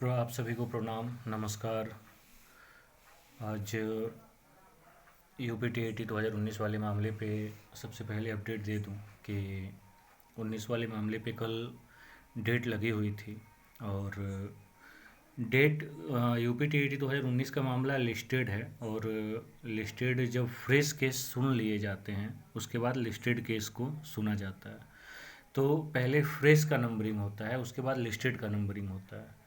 आप सभी को प्रणाम, नमस्कार। आज यूपीटीएटी 2019 वाले मामले पे सबसे पहले अपडेट दे दूं कि 19 वाले मामले पे कल डेट लगी हुई थी। और डेट यूपीटीएटी 2019 का मामला लिस्टेड है। और लिस्टेड जब फ्रेश केस सुन लिए जाते हैं उसके बाद लिस्टेड केस को सुना जाता है। तो पहले फ्रेश का नंबरिंग होता है, उसके बाद लिस्टेड का नंबरिंग होता है।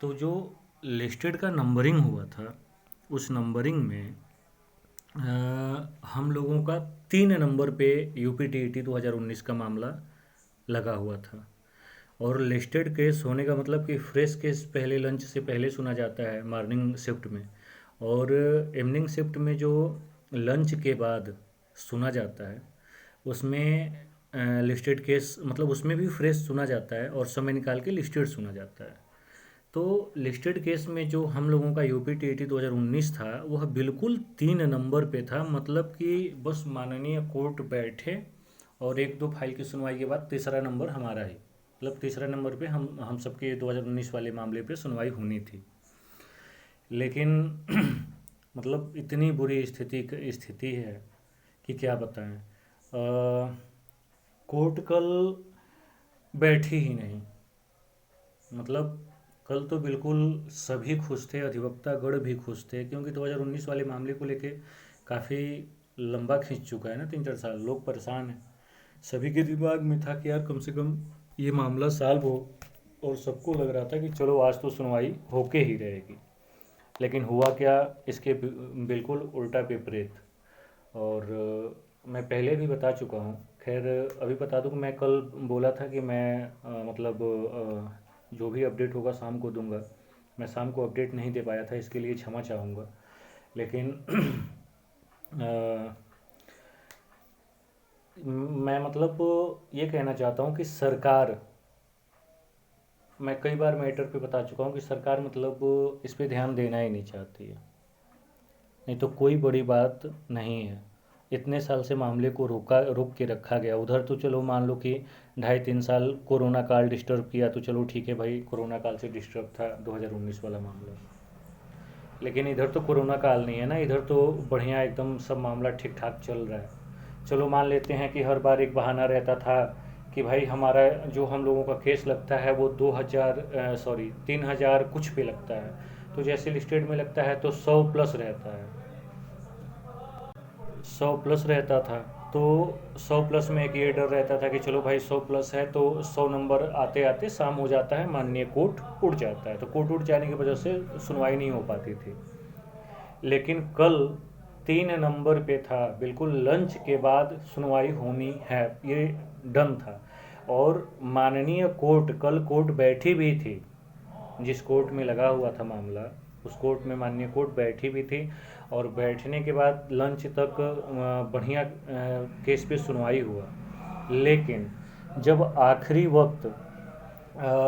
तो जो लिस्टेड का नंबरिंग हुआ था उस नंबरिंग में हम लोगों का 3 नंबर पे यूपीटीईटी 2019 का मामला लगा हुआ था। और लिस्टेड केस होने का मतलब कि फ्रेश केस पहले लंच से पहले सुना जाता है मॉर्निंग शिफ्ट में, और इवनिंग शिफ्ट में जो लंच के बाद सुना जाता है उसमें लिस्टेड केस मतलब उसमें भी फ्रेश सुना जाता है और समय निकाल के लिस्टेड सुना जाता है। तो लिस्टेड केस में जो हम लोगों का यूपीटीईटी 2019 था वह बिल्कुल 3 नंबर पे था। मतलब कि बस माननीय कोर्ट बैठे और एक दो फाइल की सुनवाई के बाद तीसरा नंबर हमारा ही, मतलब तीसरा नंबर पे हम सबके 2019 वाले मामले पे सुनवाई होनी थी। लेकिन मतलब इतनी बुरी स्थिति है कि क्या बताएं। कोर्ट कल बैठी ही नहीं। मतलब कल तो बिल्कुल सभी खुश थे, अधिवक्तागण भी खुश थे, क्योंकि 2019 वाले मामले को लेके काफ़ी लंबा खींच चुका है ना, 3-4 साल। लोग परेशान हैं, सभी के दिमाग में था कि यार कम से कम ये मामला सॉल्व हो। और सबको लग रहा था कि चलो आज तो सुनवाई होके ही रहेगी। लेकिन हुआ क्या, इसके बिल्कुल उल्टा विपरीत। और मैं पहले भी बता चुका हूँ, खैर अभी बता दूँ कि मैं कल बोला था कि मैं मतलब जो भी अपडेट होगा शाम को दूंगा। मैं शाम को अपडेट नहीं दे पाया था, इसके लिए क्षमा चाहूँगा। लेकिन अ, मैं मतलब ये कहना चाहता हूँ कि सरकार, मैं कई बार मैटर पे बता चुका हूँ कि सरकार मतलब इस पे ध्यान देना ही नहीं चाहती है। नहीं तो कोई बड़ी बात नहीं है। इतने साल से मामले को रोक के रखा गया। उधर तो चलो मान लो कि 2.5-3 साल कोरोना काल डिस्टर्ब किया, तो चलो ठीक है भाई, कोरोना काल से डिस्टर्ब था 2019 वाला मामला। लेकिन इधर तो कोरोना काल नहीं है ना, इधर तो बढ़िया एकदम सब मामला ठीक ठाक चल रहा है। चलो मान लेते हैं कि हर बार एक बहाना रहता था कि भाई हमारा जो हम लोगों का केस लगता है वो 3,000 कुछ पे लगता है। तो जैसे लिस्टेड में लगता है तो 100 प्लस रहता है, 100 प्लस रहता था। तो 100 प्लस में एक ये डर रहता था कि चलो भाई 100 प्लस है तो 100 नंबर आते आते शाम हो जाता है, माननीय कोर्ट उठ जाता है। तो कोर्ट उठ जाने की वजह से सुनवाई नहीं हो पाती थी। लेकिन कल 3 नंबर पे था, बिल्कुल लंच के बाद सुनवाई होनी है, ये डन था। और माननीय कोर्ट, कल कोर्ट बैठी भी थी, जिस कोर्ट में लगा हुआ था मामला उस कोर्ट में माननीय कोर्ट बैठी भी थी। और बैठने के बाद लंच तक बढ़िया केस पे सुनवाई हुआ। लेकिन जब आखिरी वक्त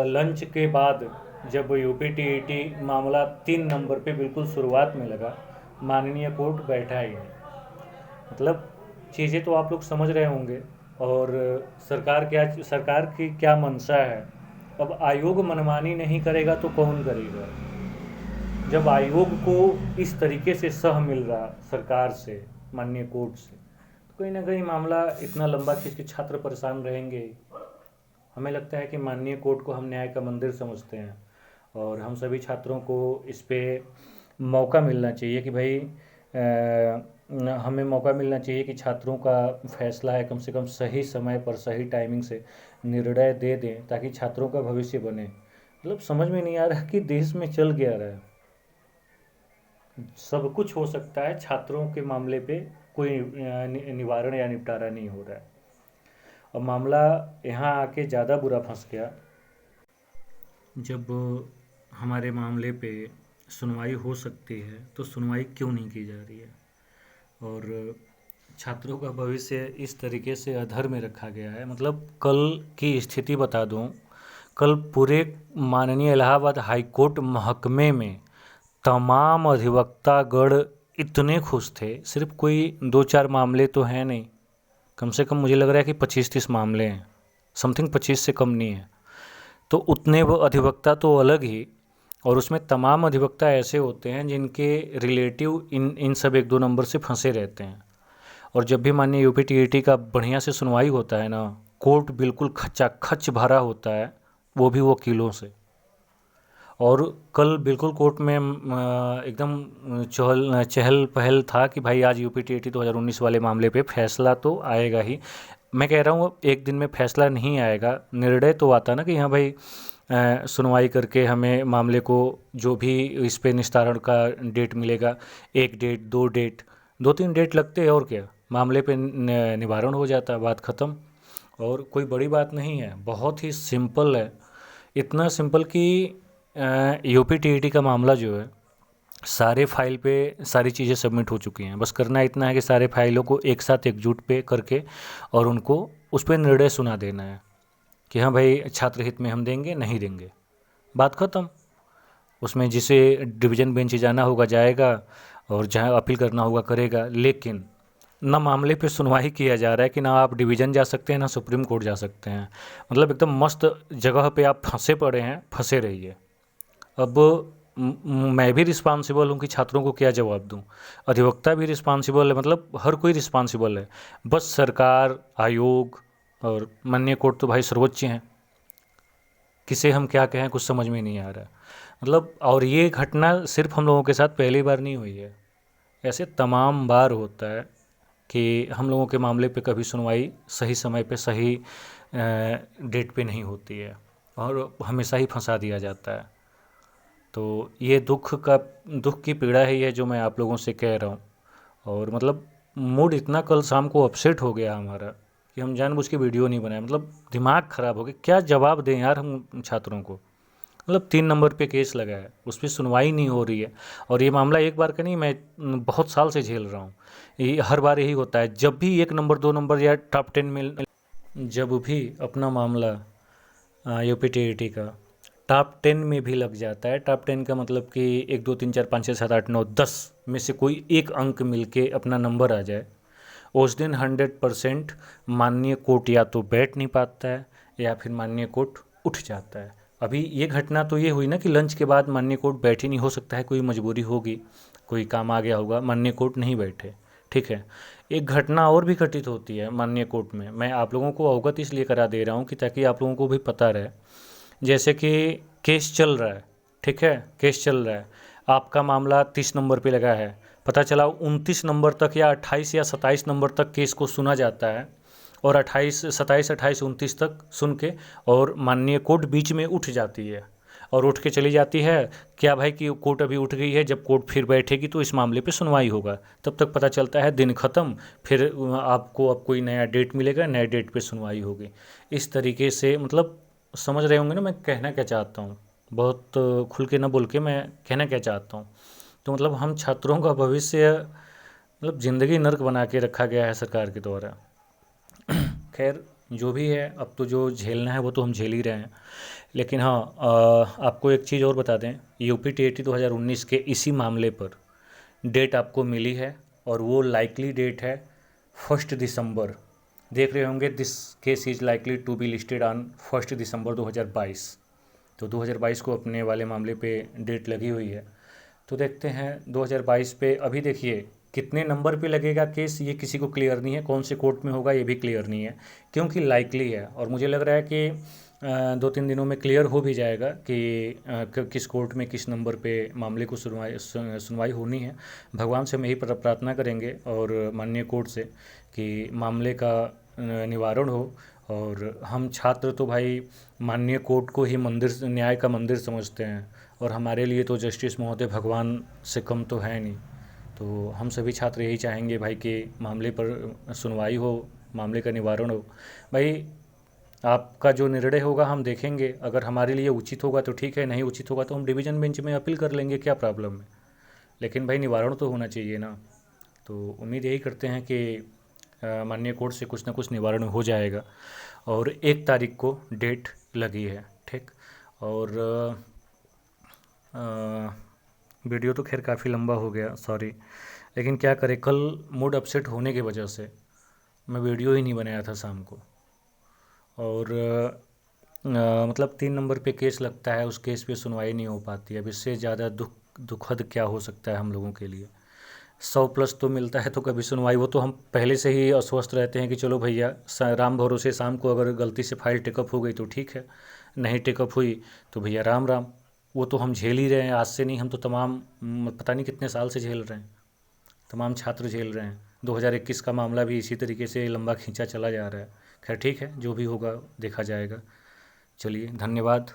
लंच के बाद जब यूपीटीईटी मामला 3 नंबर पे बिल्कुल शुरुआत में लगा, माननीय कोर्ट बैठा ही नहीं। मतलब चीज़ें तो आप लोग समझ रहे होंगे। और सरकार की क्या मंशा है। अब आयोग मनमानी नहीं करेगा तो कौन करेगा। जब आयोग को इस तरीके से सह मिल रहा सरकार से, माननीय कोर्ट से, तो कहीं ना कहीं मामला इतना लंबा खींच के छात्र परेशान रहेंगे। हमें लगता है कि माननीय कोर्ट को हम न्याय का मंदिर समझते हैं, और हम सभी छात्रों को इस पे मौका मिलना चाहिए कि भाई हमें मौका मिलना चाहिए कि छात्रों का फैसला है कम से कम सही समय पर सही टाइमिंग से निर्णय दे दें, ताकि छात्रों का भविष्य बने। मतलब समझ में नहीं आ रहा कि देश में चल क्या रहा है। सब कुछ हो सकता है, छात्रों के मामले पे कोई निवारण या निपटारा नहीं हो रहा है। और मामला यहाँ आके ज़्यादा बुरा फंस गया जब हमारे मामले पे सुनवाई हो सकती है तो सुनवाई क्यों नहीं की जा रही है। और छात्रों का भविष्य इस तरीके से अधर में रखा गया है। मतलब कल की स्थिति बता दूं, कल पूरे माननीय इलाहाबाद हाई कोर्ट महकमे में तमाम अधिवक्तागण इतने खुश थे। सिर्फ कोई 2-4 मामले तो हैं नहीं, कम से कम मुझे लग रहा है कि 25-30 मामले हैं, समथिंग 25 से कम नहीं है। तो उतने वो अधिवक्ता तो अलग ही, और उसमें तमाम अधिवक्ता ऐसे होते हैं जिनके रिलेटिव इन इन सब एक दो नंबर से फंसे रहते हैं। और जब भी माननीय यूपीटीईटी का बढ़िया से सुनवाई होता है ना, कोर्ट बिल्कुल खचाखच भरा होता है, वो भी वकीलों से। और कल बिल्कुल कोर्ट में एकदम चहल पहल था कि भाई आज यूपीटीईटी 2019 वाले मामले पे फैसला तो आएगा ही। मैं कह रहा हूँ एक दिन में फैसला नहीं आएगा, निर्णय तो आता ना कि हाँ भाई सुनवाई करके हमें मामले को जो भी इस पे निस्तारण का डेट मिलेगा, एक डेट, दो डेट, दो तीन डेट लगते हैं और क्या, मामले पे निवारण हो जाता, बात ख़त्म। और कोई बड़ी बात नहीं है, बहुत ही सिंपल है। इतना सिंपल कि यूपीटीईटी का मामला जो है सारे फाइल पे सारी चीज़ें सबमिट हो चुकी हैं, बस करना इतना है कि सारे फाइलों को एक साथ एकजुट पे करके और उनको उस पर निर्णय सुना देना है कि हाँ भाई छात्र हित में हम देंगे, नहीं देंगे, बात ख़त्म। उसमें जिसे डिवीज़न बेंच जाना होगा जाएगा, और जहाँ अपील करना होगा करेगा। लेकिन ना मामले पे सुनवाई किया जा रहा है कि ना आप डिवीज़न जा सकते हैं, ना सुप्रीम कोर्ट जा सकते हैं। मतलब एकदम मस्त जगह पे आप फंसे पड़े हैं, फंसे रहिए। अब मैं भी रिस्पॉन्सिबल हूँ कि छात्रों को क्या जवाब दूँ, अधिवक्ता भी रिस्पॉन्सिबल है, मतलब हर कोई रिस्पॉन्सिबल है। बस सरकार, आयोग और माननीय कोर्ट तो भाई सर्वोच्च हैं, किसे हम क्या कहें कुछ समझ में नहीं आ रहा। मतलब और ये घटना सिर्फ हम लोगों के साथ पहली बार नहीं हुई है, ऐसे तमाम बार होता है कि हम लोगों के मामले पे कभी सुनवाई सही समय पे सही डेट पे नहीं होती है और हमेशा ही फंसा दिया जाता है। तो ये दुख की पीड़ा है ये जो मैं आप लोगों से कह रहा हूँ। और मतलब मूड इतना कल शाम को अपसेट हो गया हमारा कि हम जानबूझ के वीडियो नहीं बनाए, मतलब दिमाग ख़राब हो गया, क्या जवाब दें यार हम छात्रों को। मतलब 3 नंबर पे केस लगा है, उस पर सुनवाई नहीं हो रही है। और ये मामला एक बार का नहीं, मैं बहुत साल से झेल रहा हूँ। ये हर बार यही होता है, जब भी 1 नंबर 2 नंबर या टॉप 10 में जब भी अपना मामला यूपीटीईटी का टॉप 10 में भी लग जाता है। टॉप 10 का मतलब कि 1 2 3 4 5 6 7 8 9 10 में से कोई एक अंक मिलके अपना नंबर आ जाए, उस दिन 100% माननीय कोर्ट या तो बैठ नहीं पाता है या फिर माननीय कोर्ट उठ जाता है। अभी ये घटना तो ये हुई ना कि लंच के बाद माननीय कोर्ट बैठ ही नहीं, हो सकता है कोई मजबूरी होगी, कोई काम आ गया होगा, माननीय कोर्ट नहीं बैठे, ठीक है। एक घटना और भी घटित होती है माननीय कोर्ट में, मैं आप लोगों को अवगत इसलिए करा दे रहा हूँ कि ताकि आप लोगों को भी पता रहे। जैसे कि केस चल रहा है, ठीक है, केस चल रहा है, आपका मामला 30 नंबर पे लगा है, पता चला 29 नंबर तक या 28 या 27 नंबर तक केस को सुना जाता है, और 28 27 28 29 तक सुन के और माननीय कोर्ट बीच में उठ जाती है और उठ के चली जाती है। क्या भाई कि कोर्ट अभी उठ गई है, जब कोर्ट फिर बैठेगी तो इस मामले पे सुनवाई होगा, तब तक पता चलता है दिन ख़त्म, फिर आपको अब कोई नया डेट मिलेगा, नए डेट पे सुनवाई होगी। इस तरीके से मतलब समझ रहे होंगे ना मैं कहना क्या चाहता हूँ, बहुत खुल के ना बोल के मैं कहना क्या चाहता हूँ। तो मतलब हम छात्रों का भविष्य मतलब ज़िंदगी नर्क बना के रखा गया है सरकार के द्वारा। खैर जो भी है, अब तो जो झेलना है वो तो हम झेल ही रहे हैं। लेकिन हाँ, आपको एक चीज़ और बता दें, यूपीटीईटी 2019 के इसी मामले पर डेट आपको मिली है और वो लाइकली डेट है 1 दिसंबर। देख रहे होंगे this case is likely to be listed on 1 December 2022। तो 2022 को अपने वाले मामले पे डेट लगी हुई है। तो देखते हैं 2022 पे, अभी देखिए कितने नंबर पे लगेगा केस ये किसी को क्लियर नहीं है, कौन से कोर्ट में होगा ये भी क्लियर नहीं है, क्योंकि लाइकली है। और मुझे लग रहा है कि 2-3 दिनों में क्लियर हो भी जाएगा कि किस कोर्ट में किस नंबर पे मामले को सुनवाई होनी है। भगवान से हम यही प्रार्थना करेंगे और माननीय कोर्ट से कि मामले का निवारण हो। और हम छात्र तो भाई माननीय कोर्ट को ही मंदिर, न्याय का मंदिर समझते हैं, और हमारे लिए तो जस्टिस महोदय भगवान से कम तो है नहीं। तो हम सभी छात्र यही चाहेंगे भाई कि मामले पर सुनवाई हो, मामले का निवारण हो। भाई आपका जो निर्णय होगा हम देखेंगे, अगर हमारे लिए उचित होगा तो ठीक है, नहीं उचित होगा तो हम डिवीज़न बेंच में अपील कर लेंगे, क्या प्रॉब्लम है। लेकिन भाई निवारण तो होना चाहिए ना। तो उम्मीद यही करते हैं कि माननीय कोर्ट से कुछ ना कुछ निवारण हो जाएगा। और 1 तारीख को डेट लगी है, ठीक। और वीडियो तो खैर काफ़ी लंबा हो गया, सॉरी, लेकिन क्या करें, कल मूड अपसेट होने की वजह से मैं वीडियो ही नहीं बनाया था शाम को। और मतलब 3 नंबर पे केस लगता है, उस केस पे सुनवाई नहीं हो पाती है। अब इससे ज़्यादा दुखद क्या हो सकता है हम लोगों के लिए। 100+ तो मिलता है तो कभी सुनवाई, वो तो हम पहले से ही अस्वस्थ रहते हैं कि चलो भैया राम भरोसे, शाम को अगर गलती से फाइल टेकअप हो गई तो ठीक है, नहीं टेकअप हुई तो भैया राम राम। वो तो हम झेल ही रहे हैं, आज से नहीं, हम तो तमाम पता नहीं कितने साल से झेल रहे हैं, तमाम छात्र झेल रहे हैं। 2021 का मामला भी इसी तरीके से लंबा खींचा चला जा रहा है। खैर ठीक है, जो भी होगा देखा जाएगा। चलिए, धन्यवाद।